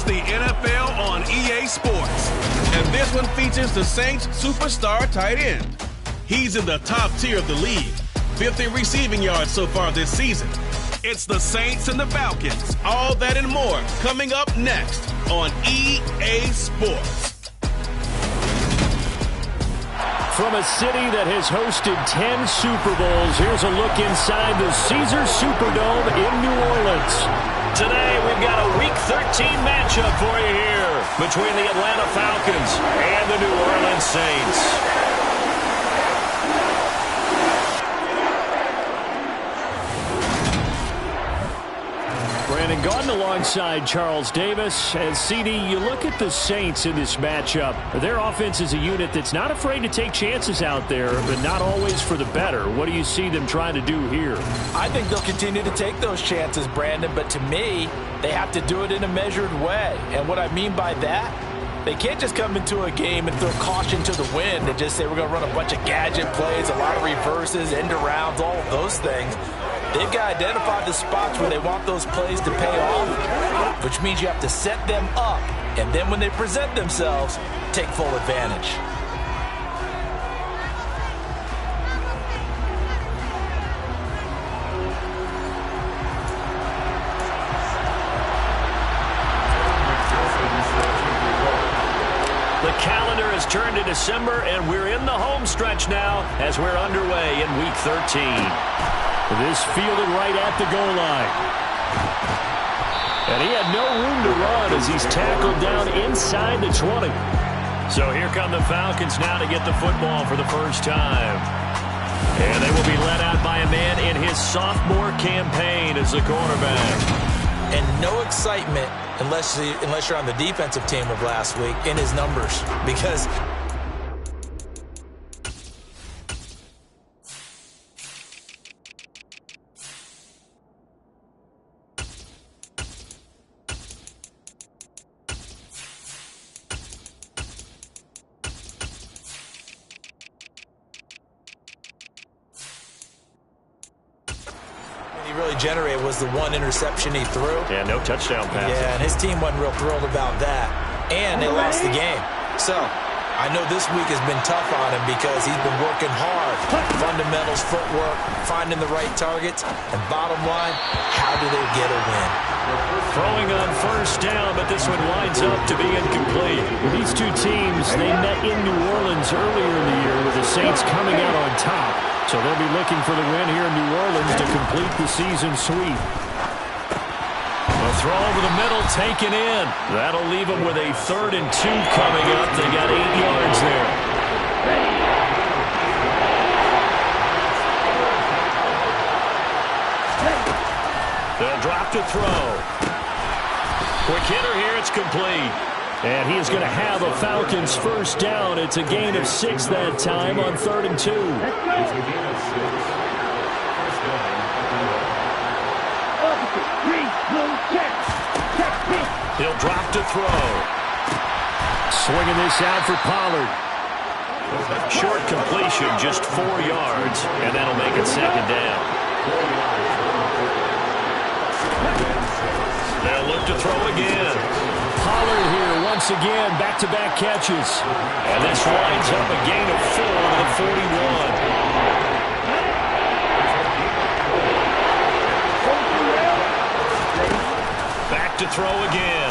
the NFL on EA Sports. And this one features the Saints' superstar tight end. He's in the top tier of the league, 50 receiving yards so far this season. It's the Saints and the Falcons. All that and more coming up next on EA Sports. From a city that has hosted 10 Super Bowls, here's a look inside the Caesars Superdome in New Orleans. Today, we've got a Week 13 matchup for you here between the Atlanta Falcons and the New Orleans Saints. Brandon Gaudin alongside Charles Davis. And CD, you look at the Saints in this matchup. Their offense is a unit that's not afraid to take chances out there, but not always for the better. What do you see them trying to do here? I think they'll continue to take those chances, Brandon, but to me, they have to do it in a measured way. And what I mean by that, they can't just come into a game and throw caution to the wind and just say we're going to run a bunch of gadget plays, a lot of reverses, end arounds, all of those things. They've got to identify the spots where they want those plays to pay off, which means you have to set them up, and then when they present themselves, take full advantage. The calendar has turned to December, and we're in the home stretch now as we're underway in Week 13. This fielded right at the goal line. And he had no room to run as he's tackled down inside the 20. So here come the Falcons now to get the football for the first time. And they will be led out by a man in his sophomore campaign as the quarterback. And no excitement unless you're on the defensive team of last week in his numbers, because generated was the one interception he threw. Yeah, no touchdown pass. Yeah, and his team wasn't real thrilled about that. And they lost the game. So, I know this week has been tough on him because he's been working hard. Fundamentals, footwork, finding the right targets. And bottom line, how do they get a win? Throwing on first down, but this one winds up to be incomplete. These two teams, they met in New Orleans earlier in the year with the Saints coming out on top. So they'll be looking for the win here in New Orleans to complete the season sweep. A throw over the middle, taken in. That'll leave them with a 3rd and 2 coming up. They got 8 yards there. They'll drop to throw. Quick hitter here, it's complete. And he is going to have a Falcons first down. It's a gain of 6 that time on 3rd and 2. He'll drop to throw. Swinging this out for Pollard. Short completion, just 4 yards, and that'll make it 2nd down. They'll look to throw again. Pollard here once again, back-to-back catches. And this winds up a gain of 4 to the 41. Back to throw again.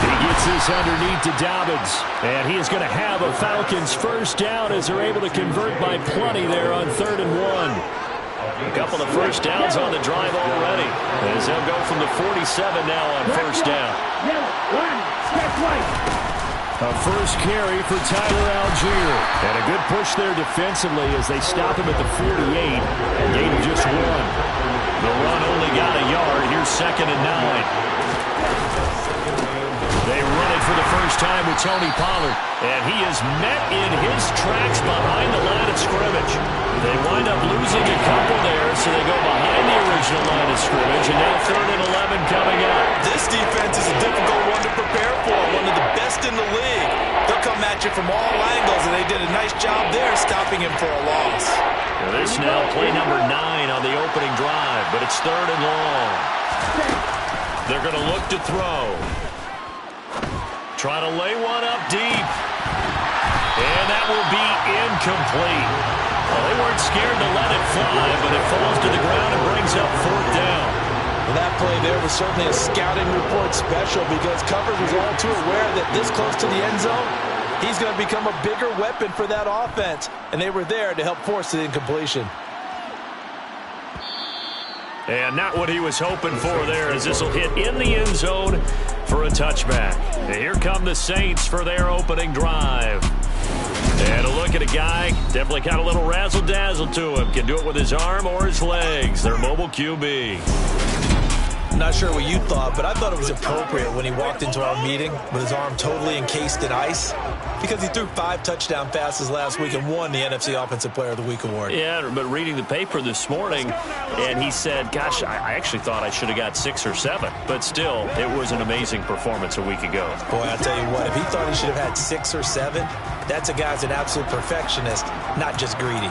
He gets this underneath to Dobbins. And he is going to have a Falcons first down as they're able to convert by plenty there on 3rd and 1. A couple of first downs on the drive already, as they'll go from the 47 now on first down. A first carry for Tyler Algier. And a good push there defensively as they stop him at the 48. A gain of just 1. The run only got a yard. Here's 2nd and 9. They run it for the first time with Tony Pollard. And he is met in his tracks behind the line of scrimmage. They wind up losing a couple there, so they go behind the original line of scrimmage. And now 3rd and 11 coming up. This defense is a difficult one to prepare for. One of the best in the league. They'll come at you from all angles, and they did a nice job there stopping him for a loss. Now this now play number 9 on the opening drive, but it's 3rd and long. They're going to look to throw. try to lay one up deep. And that will be incomplete. Well, they weren't scared to let it fly, but it falls to the ground and brings up 4th down. Well, that play there was certainly a scouting report special because coverage was all too aware that this close to the end zone, he's going to become a bigger weapon for that offense, and they were there to help force the incompletion. And not what he was hoping for there, as this will hit in the end zone for a touchback. And here come the Saints for their opening drive. And a look at a guy, definitely got a little razzle-dazzle to him. Can do it with his arm or his legs. Their mobile QB. Not sure what you thought, but I thought it was appropriate when he walked into our meeting with his arm totally encased in ice because he threw 5 touchdown passes last week and won the NFC Offensive Player of the Week award. Yeah, but reading the paper this morning, and he said, gosh, I actually thought I should have got 6 or 7. But still, it was an amazing performance a week ago. Boy, I'll tell you what, if he thought he should have had 6 or 7, that's a guy's an absolute perfectionist, not just greedy.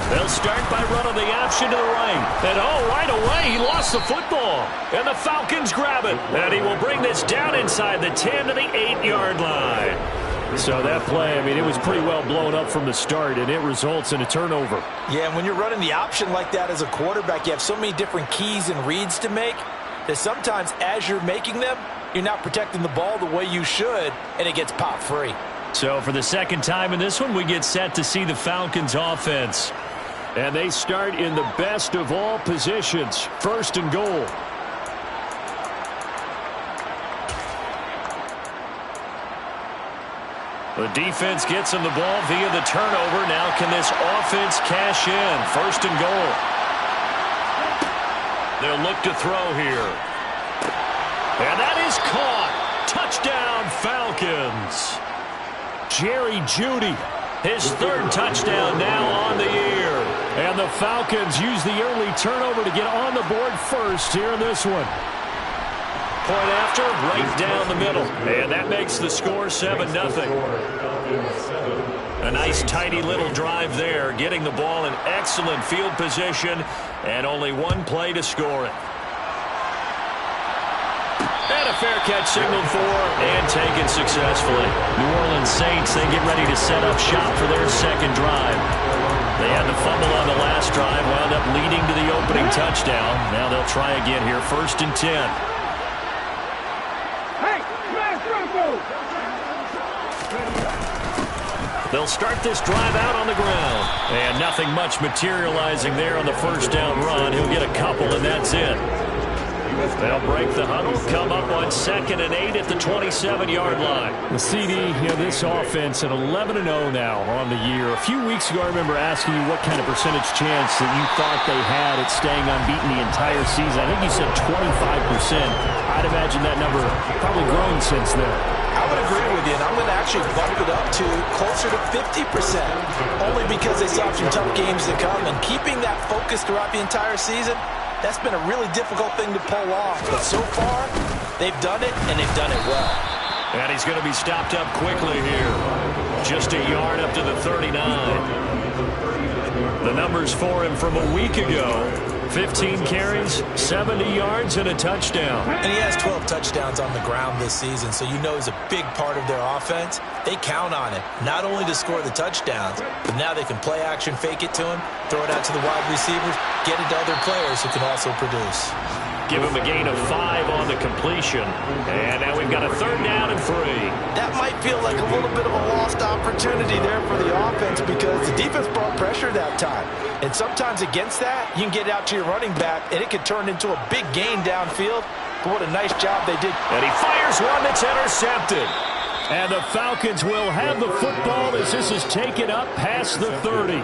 They'll start by running the option to the right. And right away, he lost the football. And the Falcons grab it. And he will bring this down inside the 10 to the 8-yard line. So that play, I mean, it was pretty well blown up from the start, and it results in a turnover. Yeah, and when you're running the option like that as a quarterback, you have so many different keys and reads to make that sometimes as you're making them, you're not protecting the ball the way you should, and it gets popped free. So for the second time in this one, we get set to see the Falcons offense. And they start in the best of all positions, 1st and goal. The defense gets him the ball via the turnover. Now can this offense cash in? 1st and goal. They'll look to throw here. And that is caught. Touchdown, Falcons. Jerry Jeudy, his 3rd touchdown now on the year. And the Falcons use the early turnover to get on the board first here in this one. Point after, right down the middle. And that makes the score 7-0. A nice, tidy little drive there, getting the ball in excellent field position, and only one play to score it. And a fair catch signaled for and taken successfully. New Orleans Saints, they get ready to set up shop for their second drive. They had the fumble on the last drive, wound up leading to the opening touchdown. Now they'll try again here, 1st and 10. They'll start this drive out on the ground. And nothing much materializing there on the 1st down run. He'll get a couple, and that's it. They'll break the huddle, come up on 2nd and 8 at the 27-yard line. The CD, this offense at 11-0 now on the year. A few weeks ago, I remember asking you what kind of percentage chance that you thought they had at staying unbeaten the entire season. I think you said 25%. I'd imagine that number probably grown since then. I would agree with you, and I'm going to actually bump it up to closer to 50%, only because they saw some tough games to come, and keeping that focus throughout the entire season, that's been a really difficult thing to pull off. But so far, they've done it, and they've done it well. And he's going to be stopped up quickly here. Just a yard up to the 39. The numbers for him from a week ago. 15 carries, 70 yards, and a touchdown. And he has 12 touchdowns on the ground this season, so you know he's a big part of their offense. They count on him, not only to score the touchdowns, but now they can play action, fake it to him, throw it out to the wide receivers, get it to other players who can also produce. Give him a gain of 5 on the completion. And now we've got a 3rd down and 3. That might feel like a little bit of a lost opportunity there for the offense because the defense brought pressure that time. And sometimes against that, you can get out to your running back, and it could turn into a big gain downfield. But what a nice job they did. And he fires one that's intercepted. And the Falcons will have the football as this is taken up past the 30.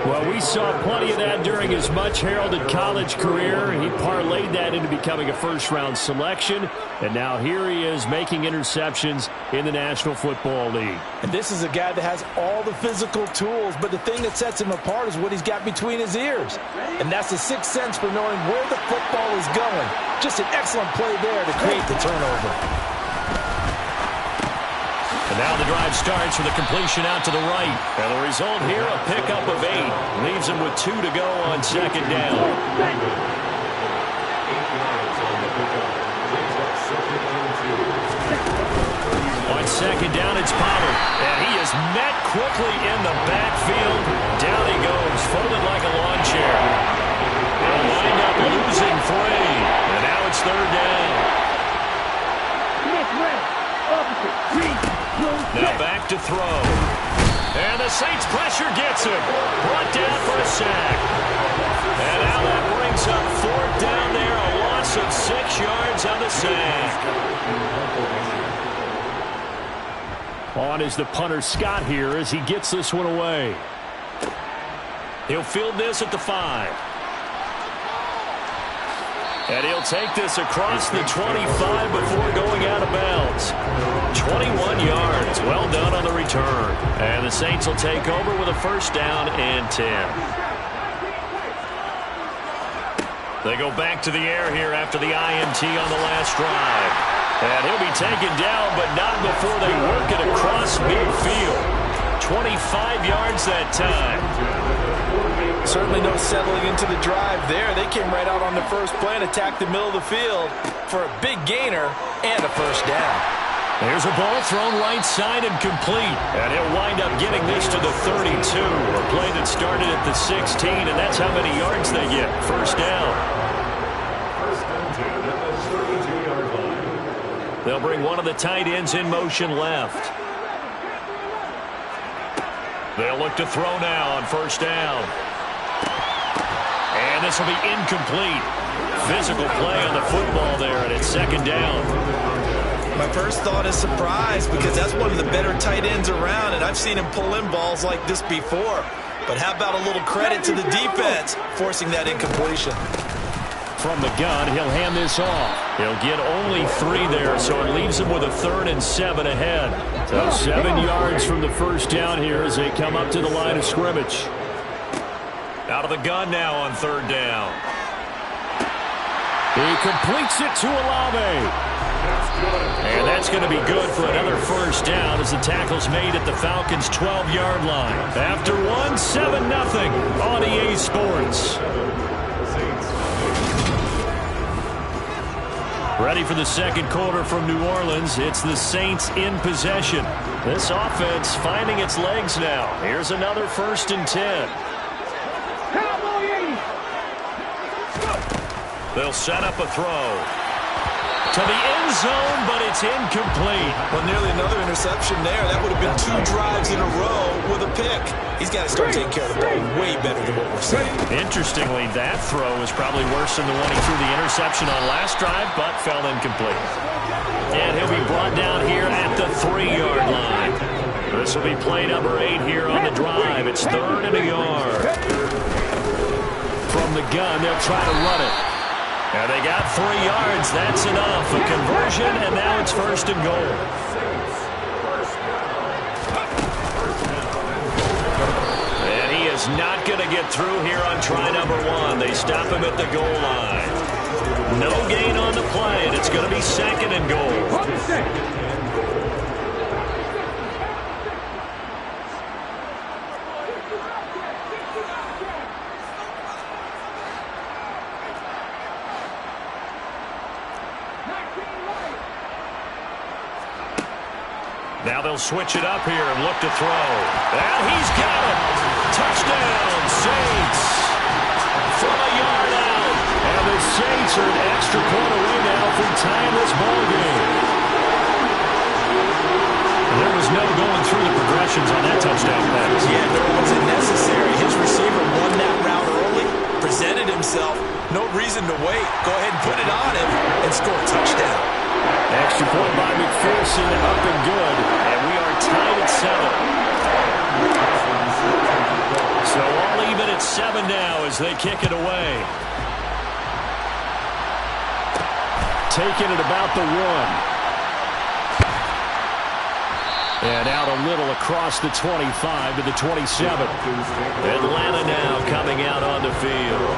Well, we saw plenty of that during his much-heralded college career. He parlayed that into becoming a first-round selection, and now here he is making interceptions in the National Football League. And this is a guy that has all the physical tools, but the thing that sets him apart is what he's got between his ears. And that's the sixth sense for knowing where the football is going. Just an excellent play there to create the turnover. And now the drive starts with a completion out to the right. And the result here, a pickup of 8. Leaves him with 2 to go on second down. On second down, it's Pollard. And he is met quickly in the backfield. Down he goes, folded like a lawn chair. They'll wind up losing 3. And now it's third down. Now back to throw. And the Saints pressure gets him. Brought down for a sack. And now that brings up fourth down there. A loss of 6 yards on the sack. On is the punter Scott here as he gets this one away. He'll field this at the 5. And he'll take this across the 25 before going out of bounds. 21 yards. Well done on the return. And the Saints will take over with a first down and 10. They go back to the air here after the INT on the last drive. And he'll be taken down, but not before they work it across midfield. 25 yards that time. Certainly no settling into the drive there. They came right out on the first play and attacked the middle of the field for a big gainer and a first down. There's a ball thrown right side and complete. And he'll wind up getting this to the 32. A play that started at the 16, and that's how many yards they get. First down. They'll bring one of the tight ends in motion left. They'll look to throw now on first down. And this will be incomplete. Physical play on the football there, and it's second down. My first thought is surprise because that's one of the better tight ends around, and I've seen him pull in balls like this before. But how about a little credit to the defense forcing that incompletion? From the gun, he'll hand this off. He'll get only 3 there, so it leaves him with a 3rd and 7 ahead. So 7 yards from the first down here as they come up to the line of scrimmage. Out of the gun now on third down. He completes it to Olave. And that's going to be good for another first down as the tackle's made at the Falcons' 12-yard line. After 1, 7-0 on EA Sports. Ready for the second quarter from New Orleans. It's the Saints in possession. This offense finding its legs now. Here's another 1st and 10. They'll set up a throw to the end zone, but it's incomplete. Well, nearly another interception there. That would have been 2 drives in a row with a pick. He's got to start taking care of the ball way better than what we're seeing. Interestingly, that throw was probably worse than the one he threw the interception on last drive, but fell incomplete. And he'll be brought down here at the 3-yard line. This will be play number 8 here on the drive. It's 3rd and a yard. From the gun, they'll try to run it. And they got 3 yards. That's enough. A conversion, and now it's 1st and goal. And he is not going to get through here on try number 1. They stop him at the goal line. No gain on the play, and it's going to be 2nd and goal. Now they'll switch it up here and look to throw. And he's got it. Touchdown, Saints. From a yard out. And the Saints are an extra point away now from tying this ball game. There was no going through the progressions on that touchdown pass. Yeah, no, it wasn't necessary. His receiver won that route early, presented himself. No reason to wait. Go ahead and put it on him and score a touchdown. Extra point by McPherson, up and good, and we are tied at 7. So all even at 7 now as they kick it away. Taking it about the 1. And out a little across the 25 to the 27. Atlanta now coming out on the field.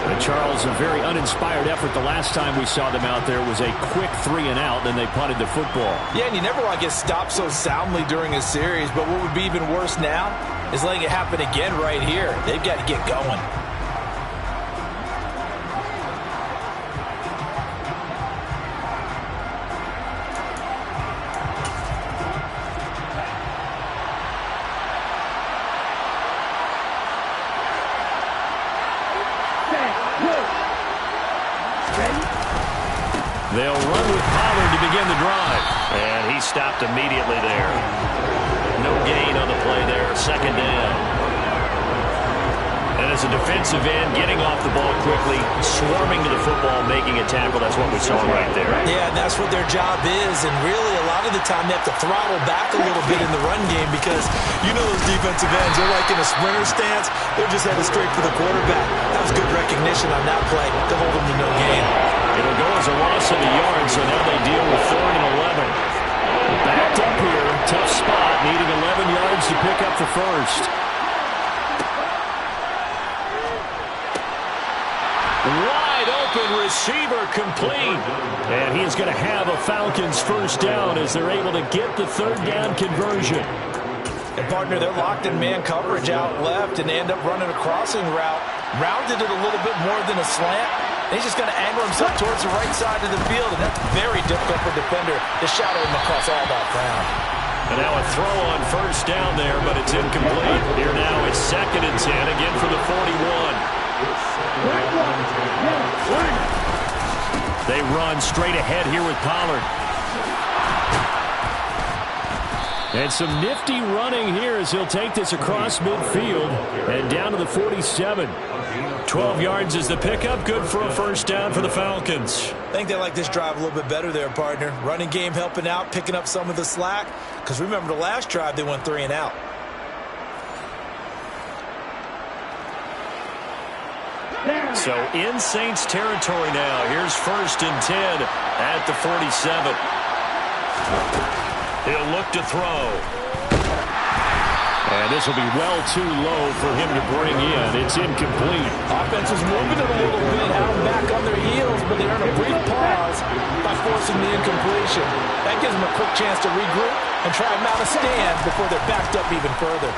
And Charles, a very uninspired effort. The last time we saw them out there was a quick 3-and-out, then they punted the football. Yeah, and you never want to get stopped so soundly during a series, but what would be even worse now is letting it happen again right here. They've got to get going. They'll run with Pollard to begin the drive. And he stopped immediately there. No gain on the play there. 2nd down. And as a defensive end, getting off the ball quickly, swarming to the football, making a tackle. That's what we saw right there. Yeah, and that's what their job is. And really, a lot of the time, they have to throttle back a little bit in the run game because you know those defensive ends, they're like in a sprinter stance. They're just headed straight for the quarterback. That was good recognition on that play to hold them to no gain. It'll go as a loss of a yard, so now they deal with 3rd and 11. Backed up here, tough spot, needing 11 yards to pick up the first. Wide open receiver complete. And he is going to have a Falcons first down as they're able to get the 3rd down conversion. And partner, they're locked in man coverage out left, and they end up running a crossing route. Rounded it a little bit more than a slant. And he's just going to angle himself towards the right side of the field, and that's very difficult for a defender to shadow him across all that ground. And now a throw on first down there, but it's incomplete. Here now it's 2nd and 10, again from the 41. They run straight ahead here with Pollard. And some nifty running here as he'll take this across midfield and down to the 47. 12 yards is the pickup. Good for a first down for the Falcons. I think they like this drive a little bit better there, partner. Running game helping out, picking up some of the slack. Because remember the last drive, they went 3-and-out. So in Saints territory now. Here's 1st and 10 at the 47. He'll look to throw. And this will be well too low for him to bring in. It's incomplete. Offense is moving it a little bit, had them back on their heels, but they earn a brief pause by forcing the incompletion. That gives them a quick chance to regroup and try and mount a stand before they're backed up even further.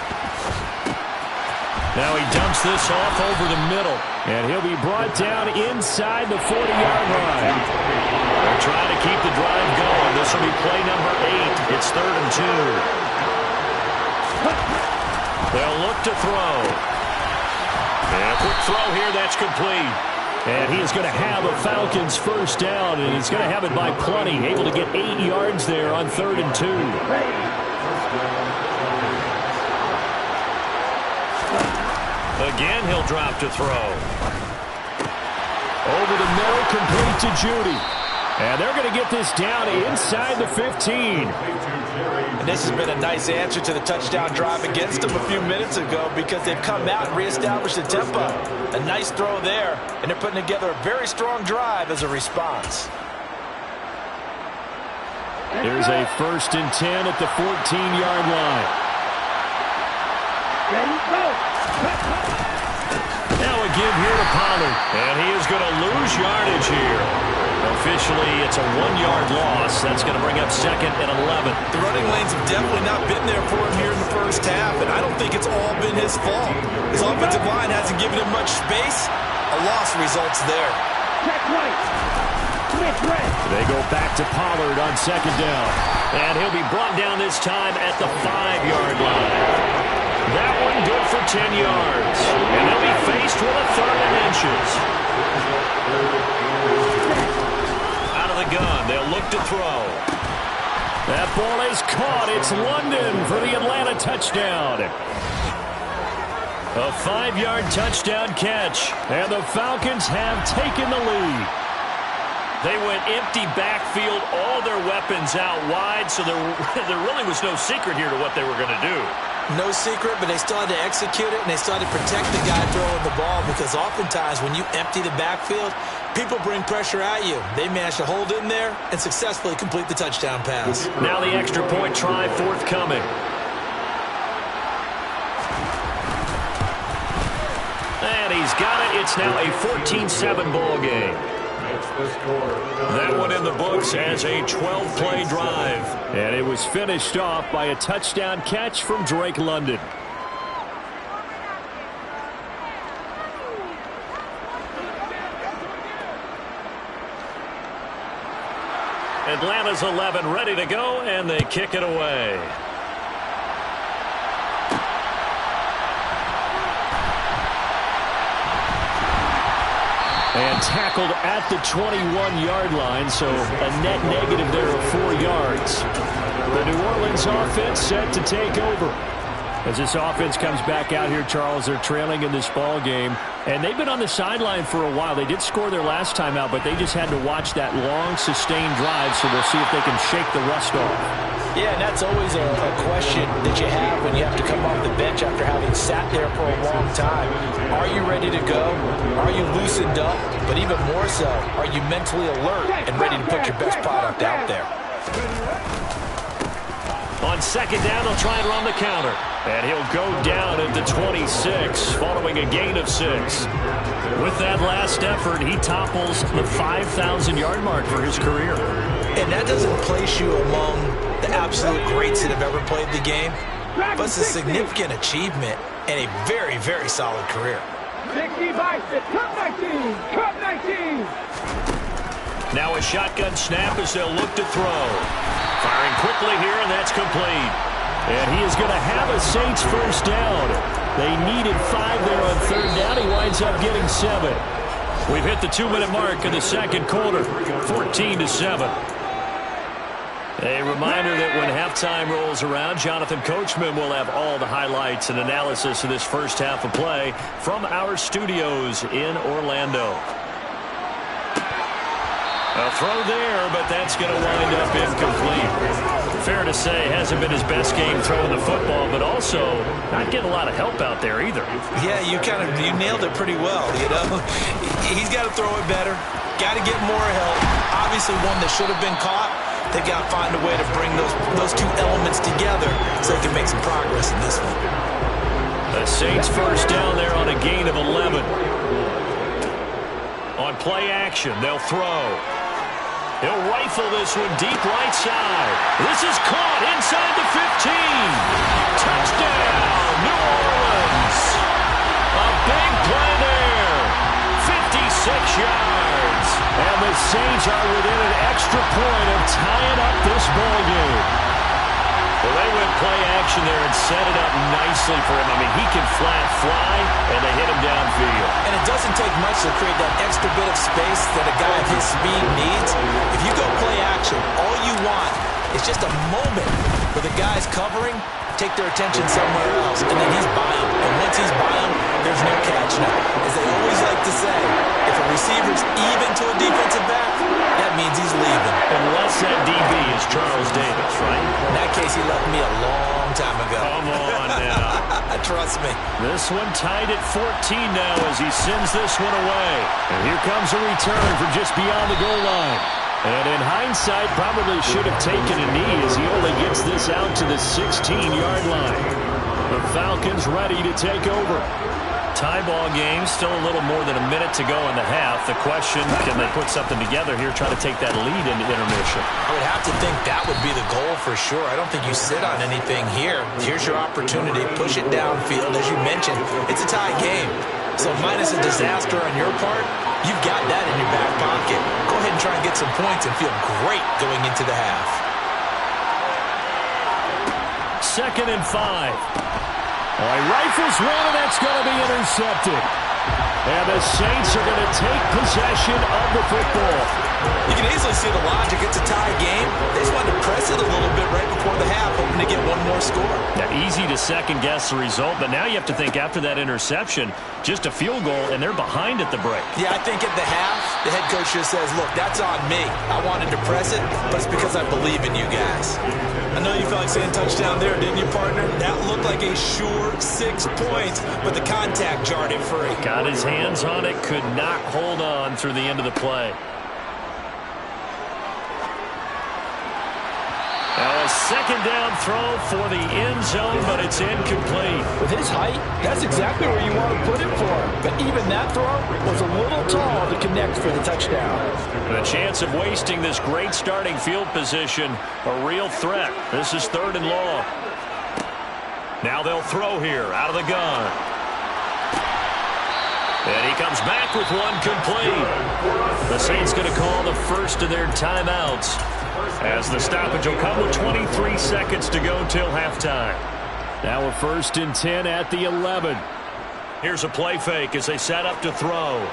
Now he dumps this off over the middle. And he'll be brought down inside the 40-yard line. They're trying to keep the drive going. This will be play number 8. It's 3rd and 2. They'll look to throw. And a quick throw here, that's complete. And he is going to have a Falcons first down, and he's going to have it by plenty. Able to get 8 yards there on 3rd and 2. Again, he'll drop to throw. Over the middle, complete to Judy. And they're going to get this down inside the 15. And this has been a nice answer to the touchdown drive against them a few minutes ago because they've come out and reestablished the tempo. A nice throw there, and they're putting together a very strong drive as a response. There's a 1st and 10 at the 14-yard line. Now a give here to Pollard, and he is going to lose yardage here. Officially, it's a 1-yard loss. That's going to bring up 2nd and 11. The running lanes have definitely not been there for him here in the first half, and I don't think it's all been his fault. His offensive line hasn't given him much space. A loss results there. They go back to Pollard on 2nd down. And he'll be brought down this time at the 5-yard line. That one good for 10 yards. And they'll be faced with a 3rd and inches. Out of the gun, they'll look to throw. That ball is caught. It's London for the Atlanta touchdown. A 5-yard touchdown catch. And the Falcons have taken the lead. They went empty backfield, all their weapons out wide, so there really was no secret here to what they were going to do. No secret, but they still had to execute it, and they still had to protect the guy throwing the ball, because oftentimes when you empty the backfield, people bring pressure at you. They managed to hold in there and successfully complete the touchdown pass. Now the extra point try forthcoming. And he's got it. It's now a 14-7 ball game. That one in the books as a 12-play drive. And it was finished off by a touchdown catch from Drake London. Atlanta's 11 ready to go, and they kick it away. And tackled at the 21-yard line, so a net negative there of 4 yards. The New Orleans offense set to take over. As this offense comes back out here, Charles, they're trailing in this ball game. And they've been on the sideline for a while. They did score their last time out, but they just had to watch that long, sustained drive, so we'll see if they can shake the rust off. Yeah, and that's always a question that you have when you have to come off the bench after having sat there for a long time. Are you ready to go? Are you loosened up? But even more so, are you mentally alert and ready to put your best product out there? On second down, they'll try and run the counter. And he'll go down at the 26, following a gain of 6. With that last effort, he topples the 5,000-yard mark for his career. And that doesn't place you among the absolute greats that have ever played the game, but it's a significant achievement and a very, very solid career. 65, cut 19, cut 19. Now a shotgun snap as they'll look to throw. Firing quickly here, and that's complete. And he is going to have a Saints first down. They needed 5 there on third down. He winds up getting 7. We've hit the 2-minute mark in the second quarter, 14-7. A reminder that when halftime rolls around, Jonathan Coachman will have all the highlights and analysis of this first half of play from our studios in Orlando. A throw there, but that's going to wind up incomplete. Fair to say, hasn't been his best game throwing the football, but also not getting a lot of help out there either. Yeah, you nailed it pretty well, you know. He's got to throw it better, got to get more help. Obviously one that should have been caught. They've got to find a way to bring those two elements together so they can make some progress in this one. The Saints first down there on a gain of 11. On play action, they'll throw. He'll rifle this one deep right side. This is caught inside the 15. Touchdown, New Orleans. A big play there. 56 yards. And the Saints are within an extra point of tying up this ball game. Well, they went play action there and set it up nicely for him. I mean, he can flat fly, and they hit him downfield. And it doesn't take much to create that extra bit of space that a guy of his speed needs. If you go play action, all you want is just a moment where the guys covering take their attention somewhere else, and then he's by him. And once he's by him, there's no catching up. As they always like to say, if a receiver's even to a defensive back, that means he's leaving. Unless that DB is Charles Davis, right? In that case, he left me a long time ago. Come on now. Trust me. This one tied at 14 now as he sends this one away. And here comes a return from just beyond the goal line. And in hindsight, probably should have taken a knee as he only gets this out to the 16-yard line. The Falcons ready to take over. Tie ball game, still a little more than a minute to go in the half. The question, can they put something together here, try to take that lead into intermission? I would have to think that would be the goal for sure. I don't think you sit on anything here. Here's your opportunity. Push it downfield. As you mentioned, it's a tie game. So minus a disaster on your part, you've got that in your back pocket. Go ahead and try and get some points and feel great going into the half. 2nd and 5. He rifles one, and that's going to be intercepted. And the Saints are going to take possession of the football. You can easily see the logic. It's a tie game. They just wanted to press it a little bit right before the half, hoping to get one more score. Yeah, easy to second-guess the result, but now you have to think after that interception, just a field goal, and they're behind at the break. Yeah, I think at the half, the head coach just says, look, that's on me. I wanted to press it, but it's because I believe in you guys. I know you felt like saying touchdown there, didn't you, partner? That looked like a sure 6 points, but the contact jarred him free. Got his hands on it, could not hold on through the end of the play. Now a second down throw for the end zone, but it's incomplete. With his height, that's exactly where you want to put it for him. But even that throw was a little tall to connect for the touchdown. The chance of wasting this great starting field position, a real threat. This is 3rd and long. Now they'll throw here out of the gun. And he comes back with one complete. The Saints going to call the first of their timeouts, as the stoppage will come with 23 seconds to go till halftime. Now a 1st and 10 at the 11. Here's a play fake as they set up to throw.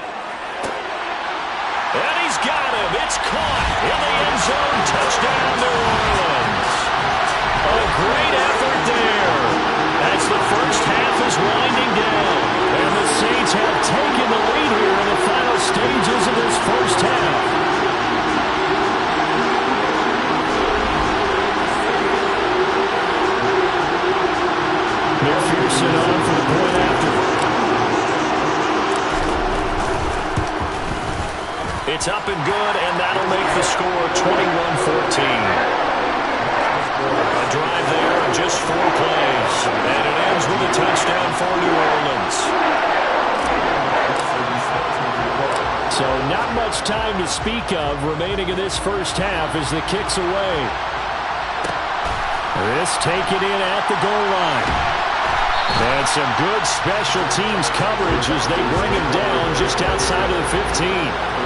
And he's got him. It's caught in the end zone. Touchdown, New Orleans. A great effort there as the first half is winding down. And the Saints have taken the lead here in the final stages of this first half. McPherson on for the point after. It's up and good, and that'll make the score 21-14. A drive there of just 4 plays, and it ends with a touchdown for New Orleans. So not much time to speak of remaining in this first half as the kick's away. This taken in at the goal line. And some good special teams coverage as they bring him down just outside of the 15.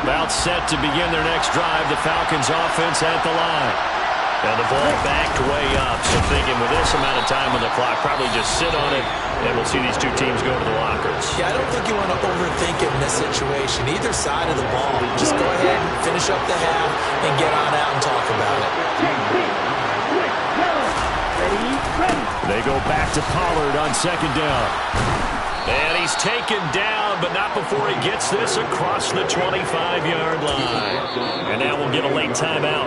About set to begin their next drive, the Falcons offense at the line. Now the ball backed way up, so thinking with this amount of time on the clock, probably just sit on it, and we'll see these two teams go to the lockers. Yeah, I don't think you want to overthink it in this situation. Either side of the ball. Just go ahead and finish up the half and get on out and talk about it. They go back to Pollard on 2nd down. And he's taken down, but not before he gets this across the 25-yard line. And now we'll get a late timeout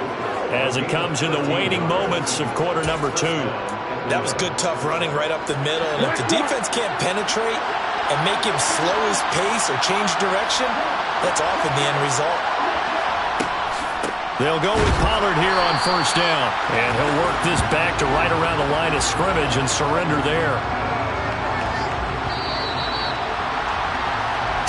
as it comes in the waning moments of quarter number 2. That was good, tough running right up the middle. And if the defense can't penetrate and make him slow his pace or change direction, that's often the end result. They'll go with Pollard here on 1st down. And he'll work this back to right around the line of scrimmage and surrender there.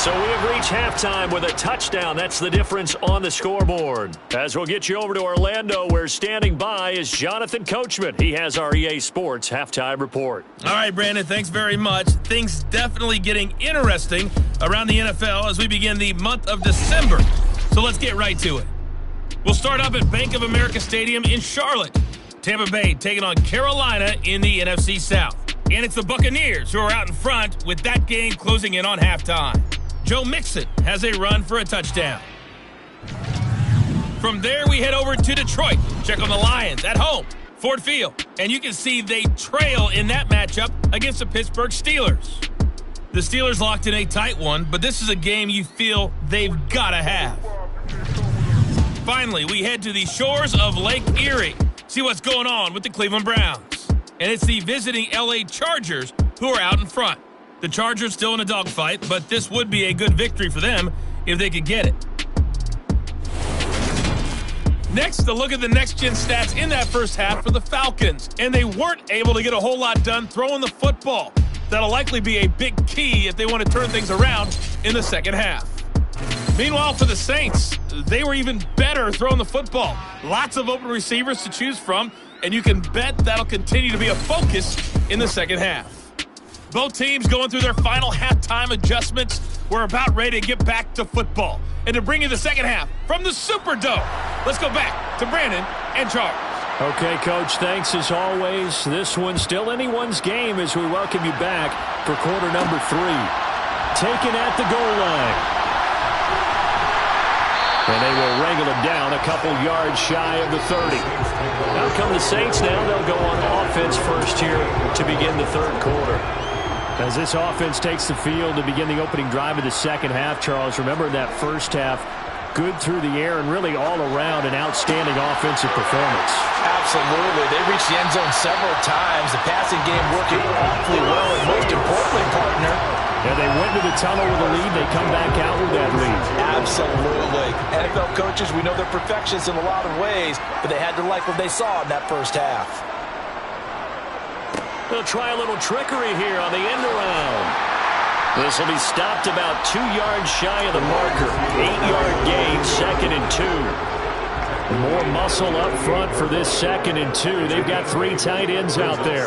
So we have reached halftime with a touchdown. That's the difference on the scoreboard. As we'll get you over to Orlando, where standing by is Jonathan Coachman. He has our EA Sports halftime report. All right, Brandon, thanks very much. Things definitely getting interesting around the NFL as we begin the month of December. So let's get right to it. We'll start up at Bank of America Stadium in Charlotte. Tampa Bay taking on Carolina in the NFC South. And it's the Buccaneers who are out in front with that game closing in on halftime. Joe Mixon has a run for a touchdown. From there, we head over to Detroit. Check on the Lions at home, Ford Field. And you can see they trail in that matchup against the Pittsburgh Steelers. The Steelers locked in a tight one, but this is a game you feel they've got to have. Finally, we head to the shores of Lake Erie. See what's going on with the Cleveland Browns. And it's the visiting LA Chargers who are out in front. The Chargers still in a dogfight, but this would be a good victory for them if they could get it. Next, a look at the next-gen stats in that first half for the Falcons. And they weren't able to get a whole lot done throwing the football. That'll likely be a big key if they want to turn things around in the second half. Meanwhile, for the Saints, they were even better throwing the football. Lots of open receivers to choose from, and you can bet that'll continue to be a focus in the second half. Both teams going through their final halftime adjustments. We're about ready to get back to football. And to bring you the second half from the Superdome, let's go back to Brandon and Charles. Okay, Coach, thanks as always. This one's still anyone's game as we welcome you back for quarter number 3. Taken at the goal line. And they will wrangle him down a couple yards shy of the 30. Now come the Saints now. They'll go on offense first here to begin the third quarter. As this offense takes the field to begin the opening drive of the second half, Charles, remember in that first half, good through the air and really all around an outstanding offensive performance. Absolutely. They reached the end zone several times. The passing game working awfully well, and most importantly, partner, and they went to the tunnel with a lead. They come back out with that lead. Absolutely. NFL coaches, we know they're perfectionists in a lot of ways, but they had to like what they saw in that first half. They'll try a little trickery here on the end around. This will be stopped about 2 yards shy of the marker. 8-yard gain, 2nd and 2. More muscle up front for this 2nd and 2. They've got 3 tight ends out there.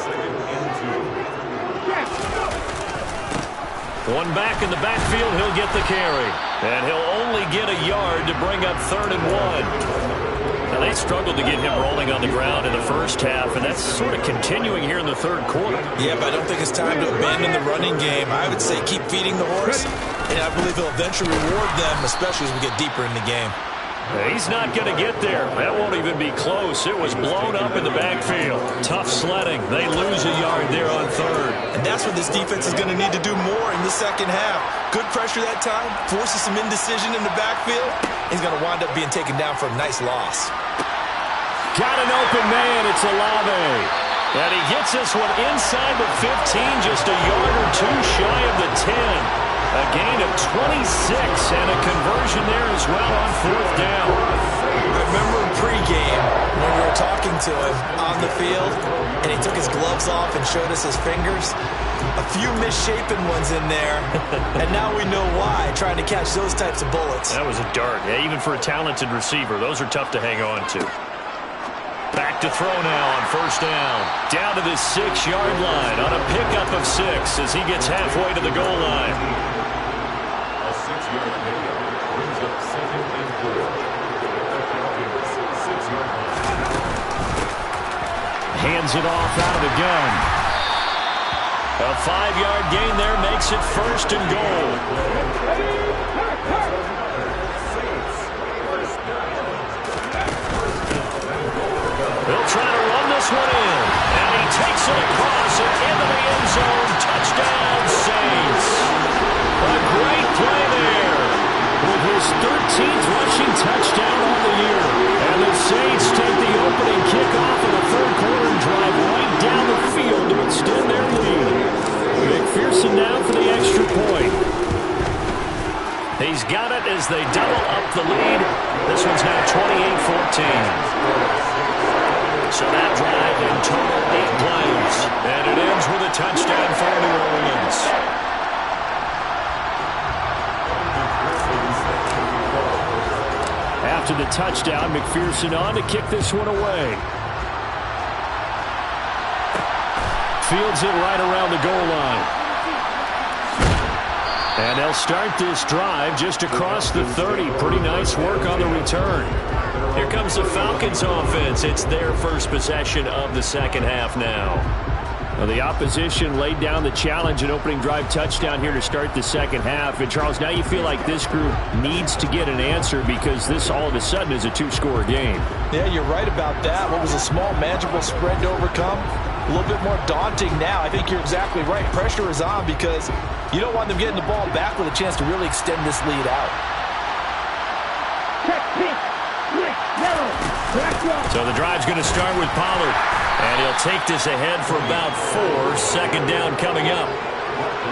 One back in the backfield, he'll get the carry. And he'll only get a yard to bring up 3rd and 1. Now, they struggled to get him rolling on the ground in the first half, and that's sort of continuing here in the third quarter. Yeah, but I don't think it's time to abandon the running game. I would say keep feeding the horse, and I believe he'll eventually reward them, especially as we get deeper in the game. He's not going to get there. That won't even be close. It was blown up in the backfield. Tough sledding. They lose a yard there on 3rd. And that's what this defense is going to need to do more in the second half. Good pressure that time, forces some indecision in the backfield. He's going to wind up being taken down for a nice loss. Got an open man. It's Olave. And he gets this one inside the 15, just a yard or 2 shy of the 10. A gain of 26 and a conversion there as well on 4th down. I remember in pregame when we were talking to him on the field and he took his gloves off and showed us his fingers. A few misshapen ones in there, and now we know why, trying to catch those types of bullets. That was a dart. Yeah, even for a talented receiver, those are tough to hang on to. Back to throw now on 1st down. Down to the 6-yard line on a pickup of 6 as he gets halfway to the goal line. Hands it off out of the gun. A 5-yard gain there makes it 1st and goal. He'll try to run this one in. And he takes it across and into the end zone. Touchdown, Saints. A great play there. With his 13th rushing touchdown on the year. And the Saints take the opening kickoff of the third quarter and drive right down the field to extend their lead. McPherson now for the extra point. He's got it as they double up the lead. This one's now 28-14. So that drive in total 8 plays. And it ends with a touchdown for New Orleans. After the touchdown, McPherson on to kick this one away. Fields it right around the goal line. And they'll start this drive just across the 30. Pretty nice work on the return. Here comes the Falcons offense. It's their first possession of the second half now. Well, the opposition laid down the challenge and opening drive touchdown here to start the second half. And, Charles, now you feel like this group needs to get an answer because this all of a sudden is a 2-score game. Yeah, you're right about that. What was a small, manageable spread to overcome? A little bit more daunting now. I think you're exactly right. Pressure is on because you don't want them getting the ball back with a chance to really extend this lead out. So the drive's going to start with Pollard. And he'll take this ahead for about 4. Second down coming up.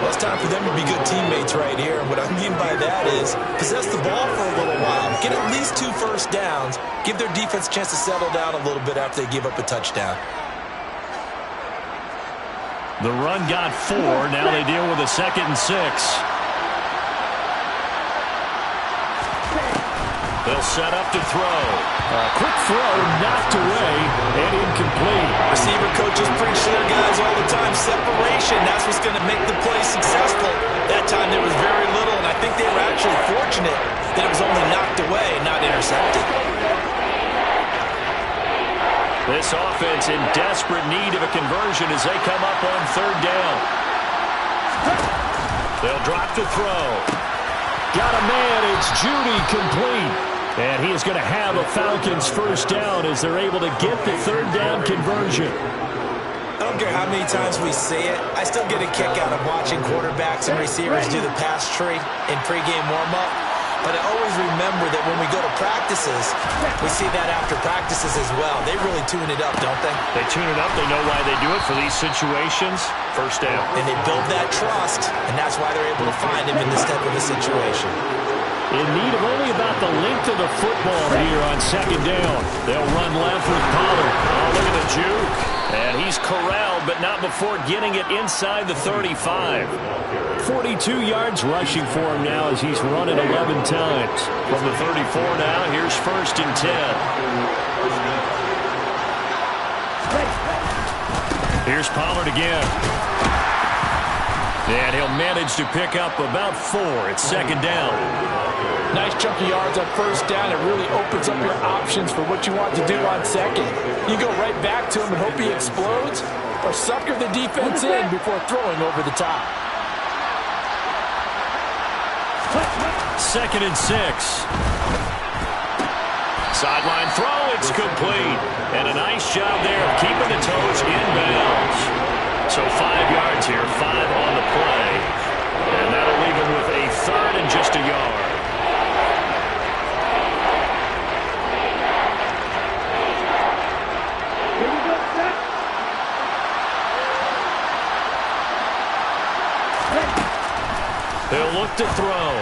Well, it's time for them to be good teammates right here. And what I mean by that is possess the ball for a little while. Get at least 2 first downs. Give their defense a chance to settle down a little bit after they give up a touchdown. The run got 4. Now they deal with a 2nd and 6. They'll set up to throw. A quick throw knocked away and incomplete. Receiver coaches preach to their guys all the time. Separation, that's what's going to make the play successful. That time there was very little, and I think they were actually fortunate that it was only knocked away, not intercepted. This offense in desperate need of a conversion as they come up on third down. They'll drop to throw. Got a man. It's Judy, complete. And he is going to have a Falcons first down as they're able to get the third down conversion. I don't care how many times we see it. I still get a kick out of watching quarterbacks and receivers do the pass tree in pregame warm-up. But I always remember that when we go to practices, we see that after practices as well. They really tune it up, don't they? They tune it up. They know why they do it for these situations. First down. And they build that trust, and that's why they're able to find him in this type of a situation. In need of only about the length of the football here on second down. They'll run left with Pollard. Oh, look at the juke. And he's corralled, but not before getting it inside the 35. 42 yards rushing for him now as he's run it 11 times. From the 34 now, here's 1st and 10. Here's Pollard again. And he'll manage to pick up about 4. It's 2nd down. Nice chunky yards on first down. It really opens up your options for what you want to do on second. You go right back to him and hope he explodes, or sucker the defense in before throwing over the top. 2nd and 6. Sideline throw, it's complete. And a nice job there of keeping the toes inbounds. So 5 yards here, 5 on the play. And that'll leave him with a 3rd and just a yard. He'll look to throw.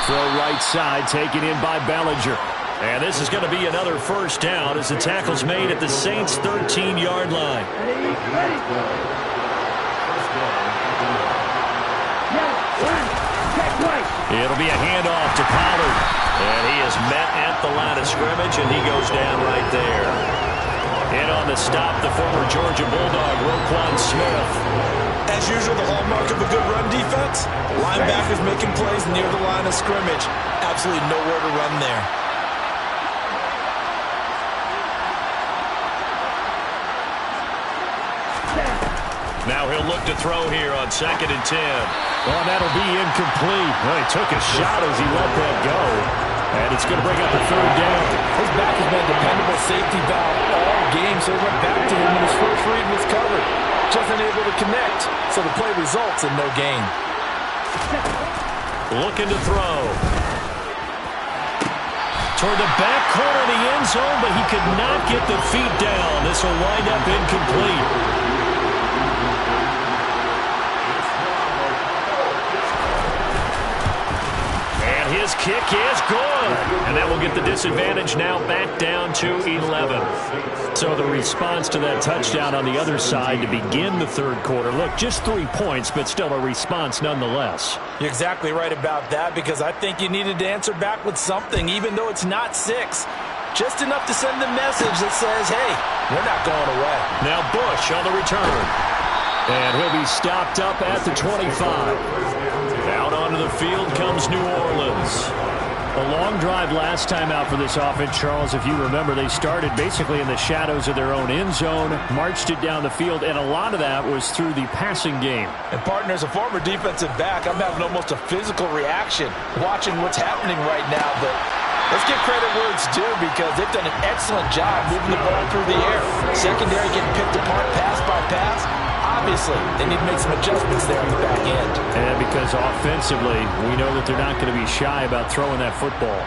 Throw right side, taken in by Bellinger. And this is going to be another first down as the tackle's made at the Saints' 13-yard line. It'll be a handoff to Pollard. And he is met at the line of scrimmage, and he goes down right there. In on the stop, the former Georgia Bulldog, Roquan Smith. As usual, the hallmark of a good run defense, linebackers making plays near the line of scrimmage. Absolutely nowhere to run there. Now he'll look to throw here on 2nd and 10. Well, that'll be incomplete. Well, he took a shot as he let that go. And it's going to bring up a 3rd down. His back has been a dependable safety valve all game, so he went back to him when his first read was covered. Just unable to connect, so the play results in no gain. Looking to throw. Toward the back corner of the end zone, but he could not get the feet down. This will wind up incomplete. His kick is good. And that will get the disadvantage now back down to 11. So the response to that touchdown on the other side to begin the 3rd quarter. Look, just 3 points, but still a response nonetheless. You're exactly right about that, because I think you needed to answer back with something, even though it's not 6. Just enough to send the message that says, hey, we're not going away. Now Bush on the return. And he'll be stopped up at the 25. Out onto the field comes New Orleans. A long drive last time out for this offense, Charles. If you remember, they started basically in the shadows of their own end zone, marched it down the field, and a lot of that was through the passing game. And, partner, as a former defensive back, I'm having almost a physical reaction watching what's happening right now. But let's give credit where it's due, because they've done an excellent job moving the ball through the air. Secondary getting picked apart pass by pass. Obviously, they need to make some adjustments there on the back end. And because offensively, we know that they're not going to be shy about throwing that football.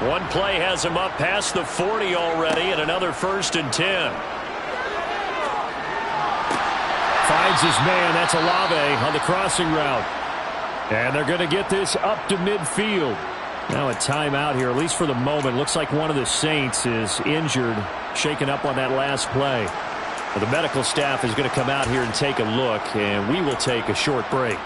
One play has him up past the 40 already, and another 1st and 10. Finds his man. That's Olave on the crossing route. And they're going to get this up to midfield. Now a timeout here, at least for the moment. Looks like one of the Saints is injured, shaken up on that last play. Well, the medical staff is going to come out here and take a look, and we will take a short break.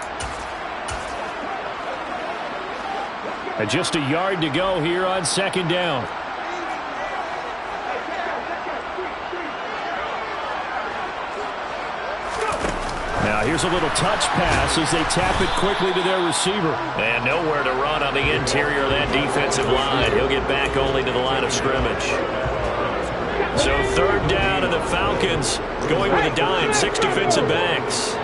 And just a yard to go here on 2nd down. Now here's a little touch pass as they tap it quickly to their receiver. And nowhere to run on the interior of that defensive line. He'll get back only to the line of scrimmage. So third down, and the Falcons going with a dime, 6 defensive backs.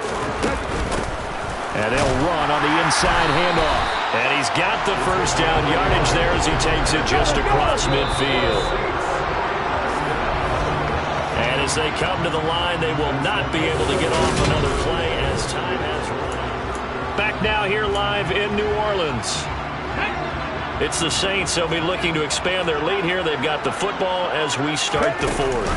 And they'll run on the inside handoff. And he's got the first down yardage there as he takes it just across midfield. And as they come to the line, they will not be able to get off another play as time has run out. Back now here live in New Orleans. It's the Saints. They'll be looking to expand their lead here. They've got the football as we start the fourth.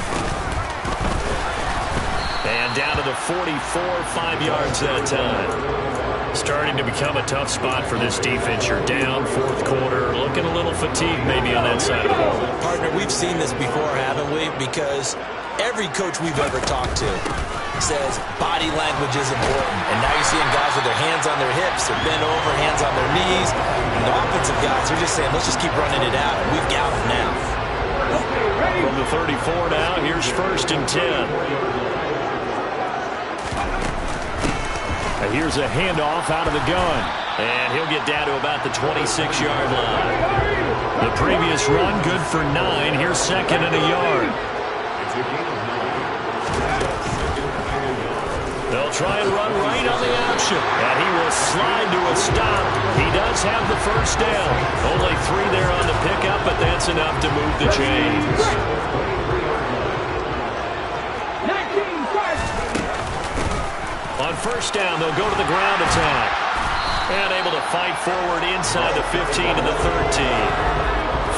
And down to the 44, 5 yards that time. Starting to become a tough spot for this defense. You're down, fourth quarter, looking a little fatigued maybe on that side of the ball. Partner, we've seen this before, haven't we? Because every coach we've ever talked to says body language is important. And now you're seeing guys with their hands on their hips, they're bent over, hands on their knees. And the offensive guys, they're just saying, let's just keep running it out. And we've got them now. From the 34 now, here's 1st and 10. Here's a handoff out of the gun. And he'll get down to about the 26-yard line. The previous run, good for 9. Here's 2nd and a yard. They'll try and run right on the option. And he will slide to a stop. He does have the first down. Only 3 there on the pickup, but that's enough to move the chains. On first down, they'll go to the ground attack. And able to fight forward inside the 15 to the 13.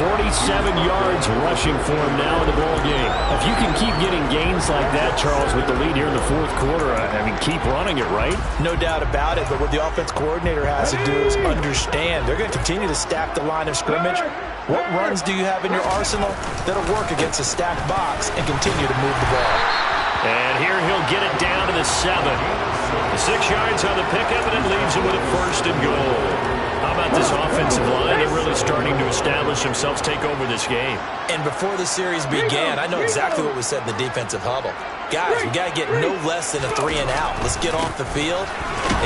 47 yards rushing for him now in the ball game. If you can keep getting gains like that, Charles, with the lead here in the fourth quarter, I mean, keep running it, right? No doubt about it, but what the offense coordinator has to do is understand they're going to continue to stack the line of scrimmage. What runs do you have in your arsenal that'll work against a stacked box and continue to move the ball? And here he'll get it down to the 7. 6 yards on the pickup, and it leaves him with a 1st and goal. How about this offensive line? They're really starting to establish themselves, take over this game. And before the series began, I know exactly what was said in the defensive huddle. Guys, we got to get no less than a 3 and out. Let's get off the field.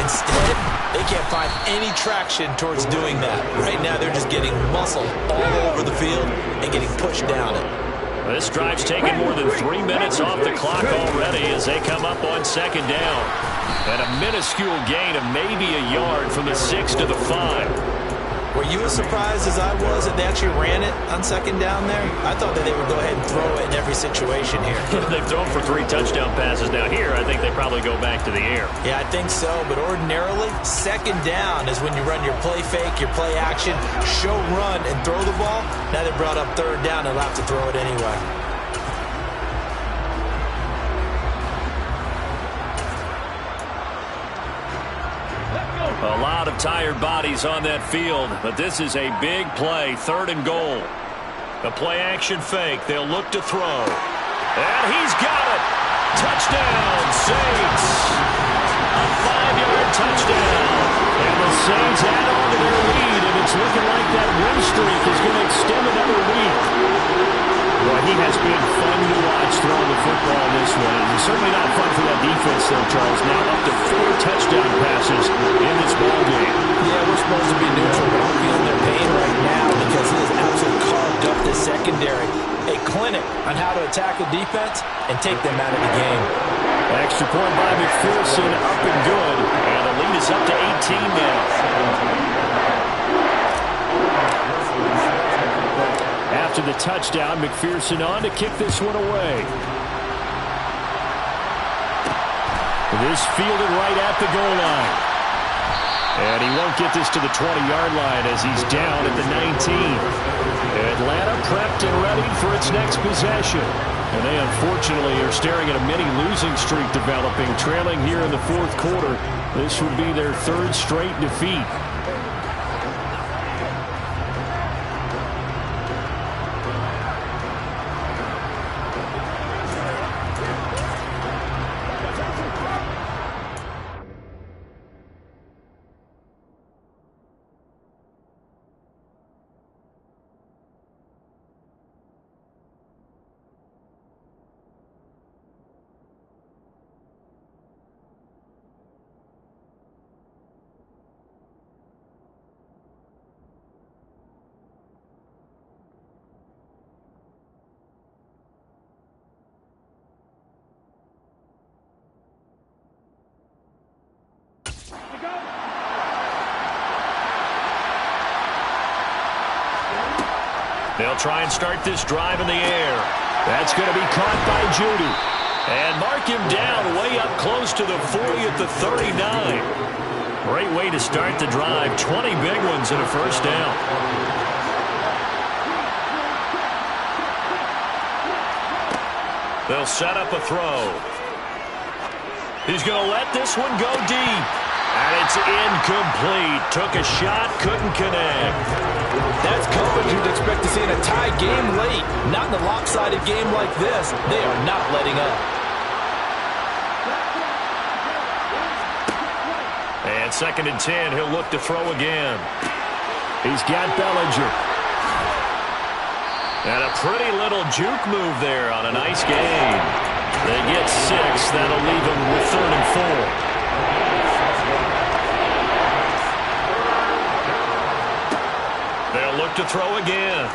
Instead, they can't find any traction towards doing that. Right now, they're just getting muscle all over the field and getting pushed down it. This drive's taken more than 3 minutes off the clock already as they come up on 2nd down. And a minuscule gain of maybe a yard from the 6 to the 5. Were you as surprised as I was that they actually ran it on 2nd down there? I thought that they would go ahead and throw it in every situation here. They've thrown for 3 touchdown passes now. Here, I think they probably go back to the air. Yeah, I think so. But ordinarily, 2nd down is when you run your play fake, your play action, show run, and throw the ball. Now they brought up 3rd down. They'll have to throw it anyway. A lot of tired bodies on that field, but this is a big play, 3rd and goal. The play action fake, they'll look to throw. And he's got it! Touchdown, Saints! A 5-yard touchdown. And the Saints add on to their lead, and it's looking like that win streak is going to extend another week. Well, he has been fun to watch throwing the football in this one. And it's certainly not fun for that defense, though, Charles. Now up to 4 touchdown passes in this ball game. Yeah, we're supposed to be neutral, but I'm feeling their pain right now because he has absolutely carved up the secondary. A clinic on how to attack a defense and take them out of the game. Extra point by McPherson, up and good. And the lead is up to 18 now. After the touchdown, McPherson on to kick this one away. This fielded right at the goal line. And he won't get this to the 20-yard line as he's down at the 19. Atlanta prepped and ready for its next possession. And they unfortunately are staring at a mini losing streak developing, trailing here in the fourth quarter. This would be their 3rd straight defeat. They'll try and start this drive in the air. That's going to be caught by Judy. And mark him down way up close to the 40 at the 39. Great way to start the drive. 20 big ones and a first down. They'll set up a throw. He's going to let this one go deep. And it's incomplete. Took a shot, couldn't connect. That's coverage you'd expect to see in a tie game late. Not in a lopsided game like this. They are not letting up. And 2nd and 10, he'll look to throw again. He's got Bellinger. And a pretty little juke move there on a nice gain. They get 6. That'll leave them with 3rd and 4. They'll look to throw again.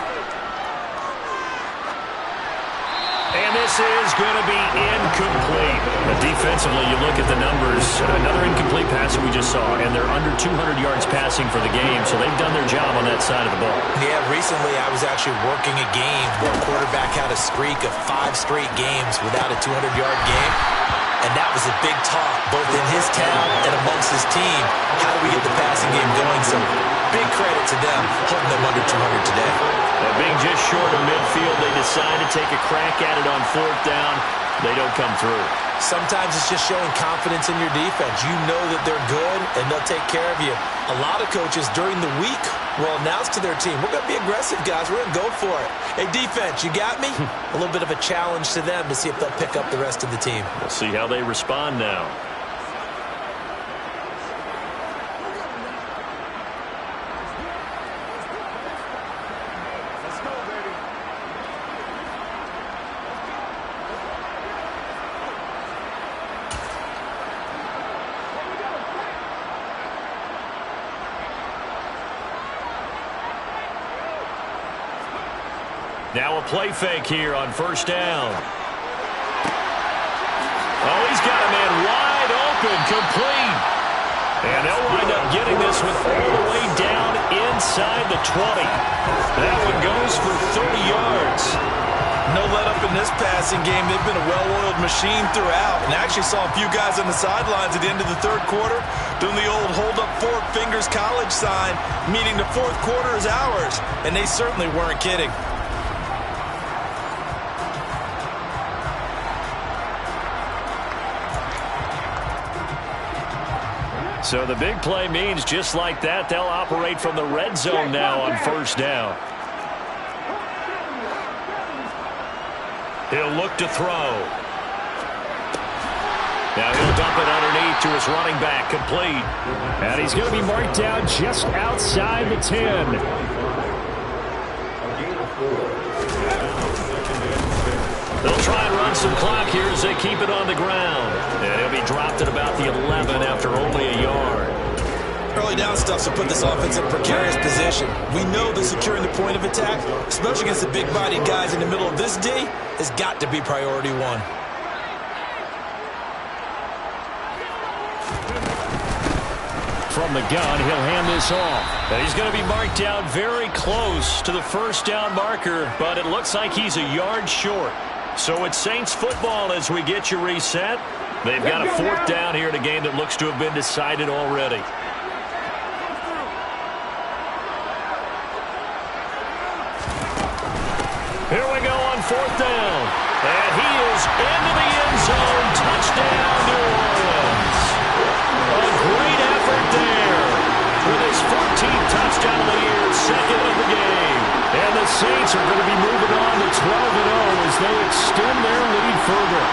And this is going to be incomplete. But defensively, you look at the numbers. Another incomplete pass that we just saw, and they're under 200 yards passing for the game, so they've done their job on that side of the ball. Yeah, recently I was actually working a game where a quarterback had a streak of 5 straight games without a 200-yard game. And that was a big talk, both in his town and amongst his team. How do we get the passing game going? So big credit to them, holding them under 200 today. Well, being just short of midfield, they decide to take a crack at it on 4th down. They don't come through. Sometimes it's just showing confidence in your defense. You know that they're good, and they'll take care of you. A lot of coaches during the week will announce to their team, we're going to be aggressive, guys. We're going to go for it. Hey, defense, you got me? A little bit of a challenge to them to see if they'll pick up the rest of the team. We'll see how they respond now. Now a play fake here on 1st down. Oh, he's got a man wide open, complete. And they'll wind up getting this one all the way down inside the 20. That one goes for 30 yards. No let up in this passing game. They've been a well-oiled machine throughout. And I actually saw a few guys on the sidelines at the end of the 3rd quarter doing the old hold up 4 fingers college sign, meaning the 4th quarter is ours. And they certainly weren't kidding. So the big play means just like that, they'll operate from the red zone now on 1st down. He'll look to throw. Now he'll dump it underneath to his running back, complete. And he's going to be marked down just outside the 10. They'll try and run some clock here as they keep it on the ground. And he'll be dropped at about the 11 after only a yard. Early down stuff will put this offense in a precarious position. We know that securing the point of attack, especially against the big-bodied guys in the middle of this D, has got to be priority 1. From the gun, he'll hand this off. And he's going to be marked down very close to the 1st down marker, but it looks like he's a yard short. So it's Saints football as we get you reset. They've got a 4th down here in a game that looks to have been decided already. Here we go on 4th down. And he is into the end zone. Touchdown, New Orleans. A great effort there with his 14th touchdown of the year, 2nd of the game. And the Saints are going to be moving on to 12-0 as they extend their lead further.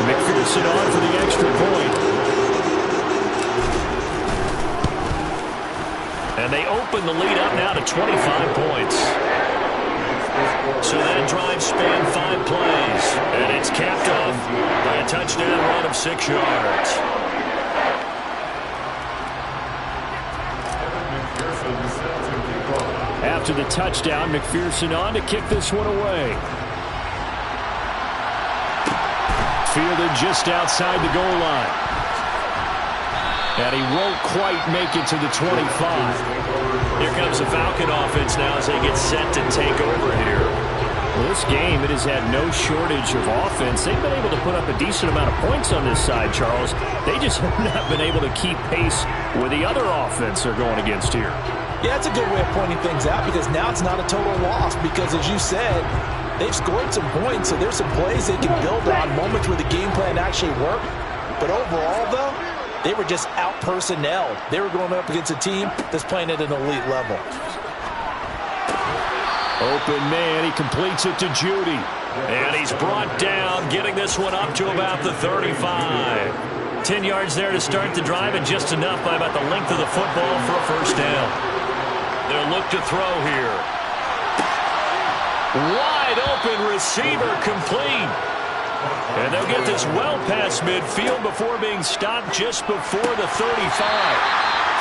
McPherson on for the extra point. And they open the lead up now to 25 points. So that drive spanned 5 plays. And it's capped off by a touchdown run of 6 yards. after the touchdown. McPherson on to kick this one away. Fielded just outside the goal line. And he won't quite make it to the 25. Here comes the Falcon offense now as they get set to take over here. Well, this game, it has had no shortage of offense. They've been able to put up a decent amount of points on this side, Charles. They just have not been able to keep pace with the other offense they're going against here. Yeah, that's a good way of pointing things out because now it's not a total loss because, as you said, they've scored some points, so there's some plays they can build on, moments where the game plan actually worked. But overall, though, they were just out-personnelled. They were going up against a team that's playing at an elite level. Open man, he completes it to Judy. And he's brought down, getting this one up to about the 35. 10 yards there to start the drive, and just enough by about the length of the football for a first down. They'll look to throw here. Wide open receiver complete. And they'll get this well past midfield before being stopped just before the 35.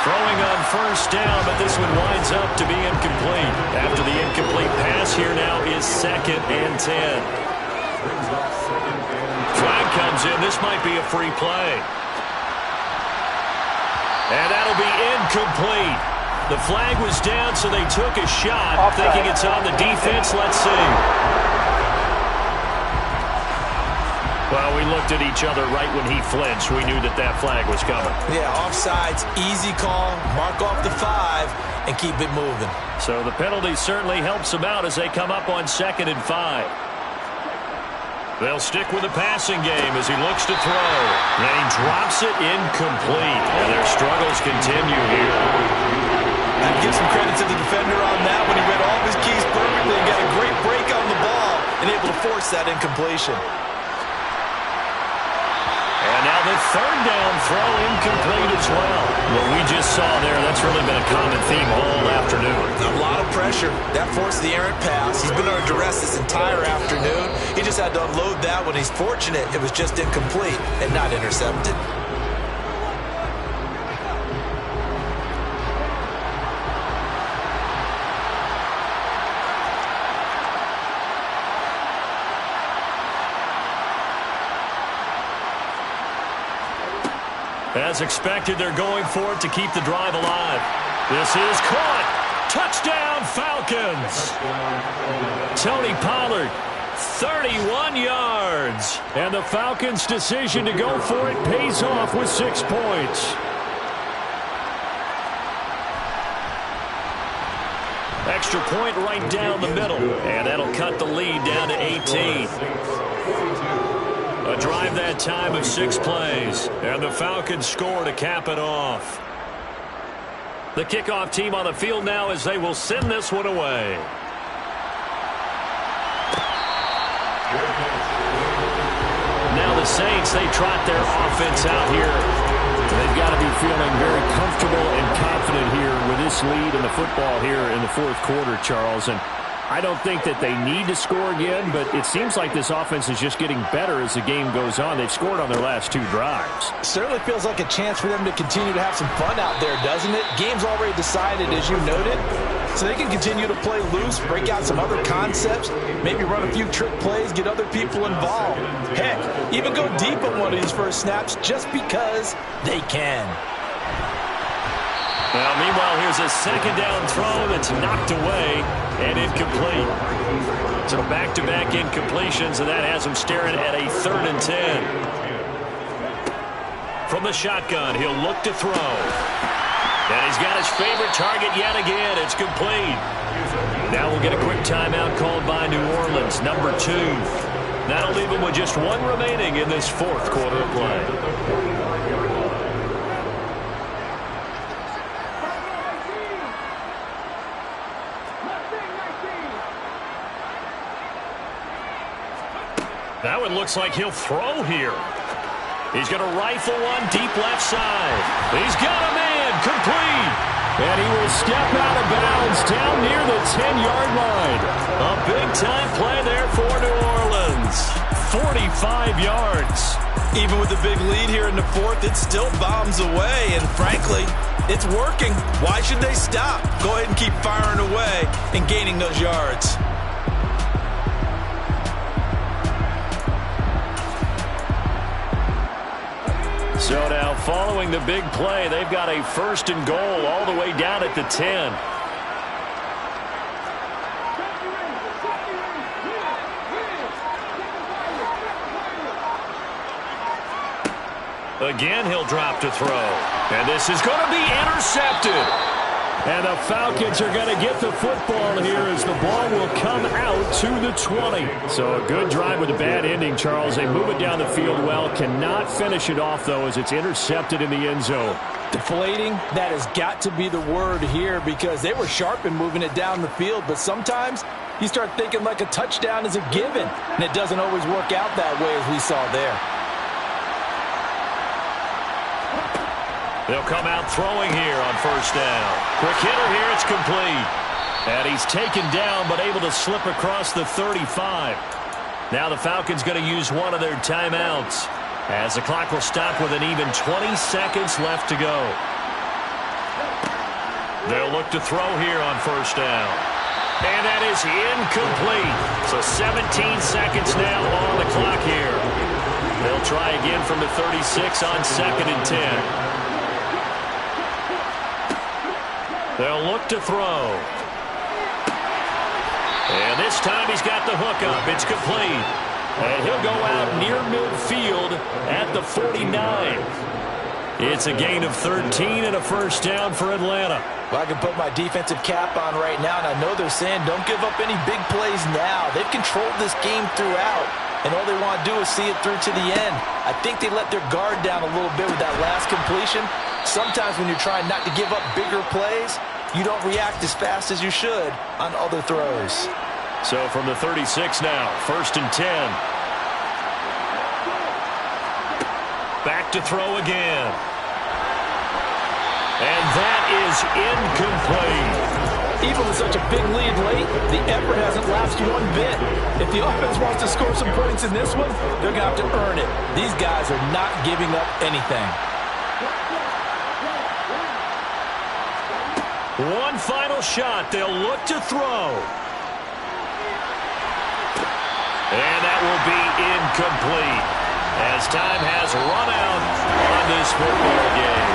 Throwing on first down, but this one winds up to be incomplete. After the incomplete pass, here now is 2nd and 10. Flag comes in. This might be a free play. And that'll be incomplete. The flag was down, so they took a shot, thinking it's on the defense. Let's see. Well, we looked at each other right when he flinched. We knew that that flag was coming. Yeah, offsides, easy call, mark off the 5, and keep it moving. So the penalty certainly helps them out as they come up on 2nd and 5. They'll stick with the passing game as he looks to throw. And he drops it incomplete. And their struggles continue here. I'd give some credit to the defender on that when he read all of his keys perfectly and got a great break on the ball and able to force that incompletion. And now the 3rd down throw incomplete as well. What we just saw there, that's really been a common theme all afternoon. A lot of pressure. That forced the errant pass. He's been under duress this entire afternoon. He just had to unload that when he's fortunate it was just incomplete and not intercepted. As expected, they're going for it to keep the drive alive. This is caught. Touchdown, Falcons. Tony Pollard, 31 yards. And the Falcons' decision to go for it pays off with 6 points. Extra point right down the middle. And that'll cut the lead down to 18. A drive that time of 6 plays. And the Falcons score to cap it off. The kickoff team on the field now as they will send this one away. Now the Saints, they trot their offense out here. They've got to be feeling very comfortable and confident here with this lead in the football here in the 4th quarter, Charles. And I don't think that they need to score again, but it seems like this offense is just getting better as the game goes on. They've scored on their last 2 drives. Certainly feels like a chance for them to continue to have some fun out there, doesn't it? Game's already decided, as you noted, so they can continue to play loose, break out some other concepts, maybe run a few trick plays, get other people involved. Heck, even go deep on one of these first snaps just because they can. Well, meanwhile, here's a 2nd down throw that's knocked away and incomplete. So back-to-back incompletions, and that has them staring at a 3rd and 10. From the shotgun, he'll look to throw. And he's got his favorite target yet again. It's complete. Now we'll get a quick timeout called by New Orleans, number 2. That'll leave them with just 1 remaining in this 4th quarter of play. That one looks like he'll throw here. He's going to rifle one deep left side. He's got a man, complete. And he will step out of bounds down near the 10-yard line. A big-time play there for New Orleans. 45 yards. Even with the big lead here in the 4th, it still bombs away. And frankly, it's working. Why should they stop? Go ahead and keep firing away and gaining those yards. So now, following the big play, they've got a 1st and goal all the way down at the 10. Again, he'll drop to throw. And this is going to be intercepted. And the Falcons are going to get the football here as the ball will come out to the 20. So a good drive with a bad ending, Charles. They move it down the field well. Cannot finish it off, though, as it's intercepted in the end zone. Deflating, that has got to be the word here because they were sharp in moving it down the field. But sometimes you start thinking like a touchdown is a given. And it doesn't always work out that way as we saw there. They'll come out throwing here on 1st down. Quick hitter here, it's complete. And he's taken down but able to slip across the 35. Now the Falcons going to use one of their timeouts as the clock will stop with an even 20 seconds left to go. They'll look to throw here on 1st down. And that is incomplete. So 17 seconds now on the clock here. They'll try again from the 36 on 2nd and 10. They'll look to throw. And this time he's got the hook up. It's complete. And he'll go out near midfield at the 49. It's a gain of 13 and a 1st down for Atlanta. Well, I can put my defensive cap on right now, and I know they're saying don't give up any big plays now. They've controlled this game throughout, and all they want to do is see it through to the end. I think they let their guard down a little bit with that last completion. Sometimes when you're trying not to give up bigger plays, you don't react as fast as you should on other throws. So from the 36 now, 1st and 10. Back to throw again. And that is incomplete. Even with such a big lead late, the effort hasn't lasted one bit. If the offense wants to score some points in this one, they're going to have to earn it. These guys are not giving up anything. One final shot. They'll look to throw. And that will be incomplete as time has run out on this football game.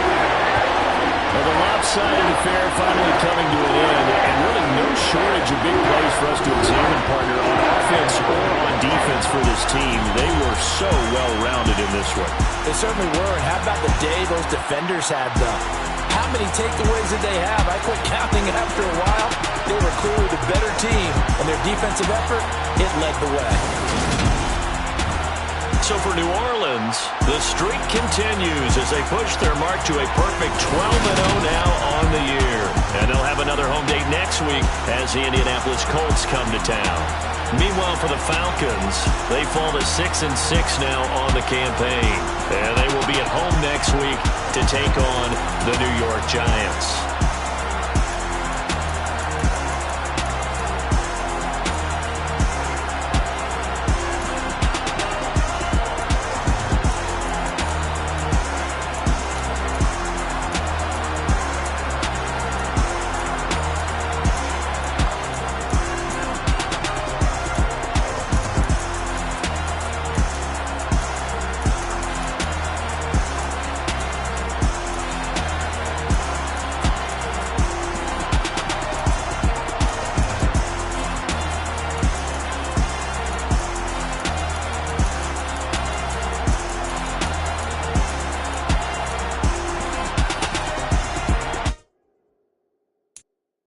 Well, the lopsided affair finally coming to an end, and really no shortage of big plays for us to examine, partner, on offense or on defense for this team. They were so well-rounded in this one. They certainly were, and how about the day those defenders had, though? How many takeaways did they have? I quit counting after a while. They were clearly the better team, and their defensive effort, it led the way. So for New Orleans, the streak continues as they push their mark to a perfect 12-0 now on the year. And they'll have another home date next week as the Indianapolis Colts come to town. Meanwhile, for the Falcons, they fall to 6-6 now on the campaign. And they will be at home next week to take on the New York Giants.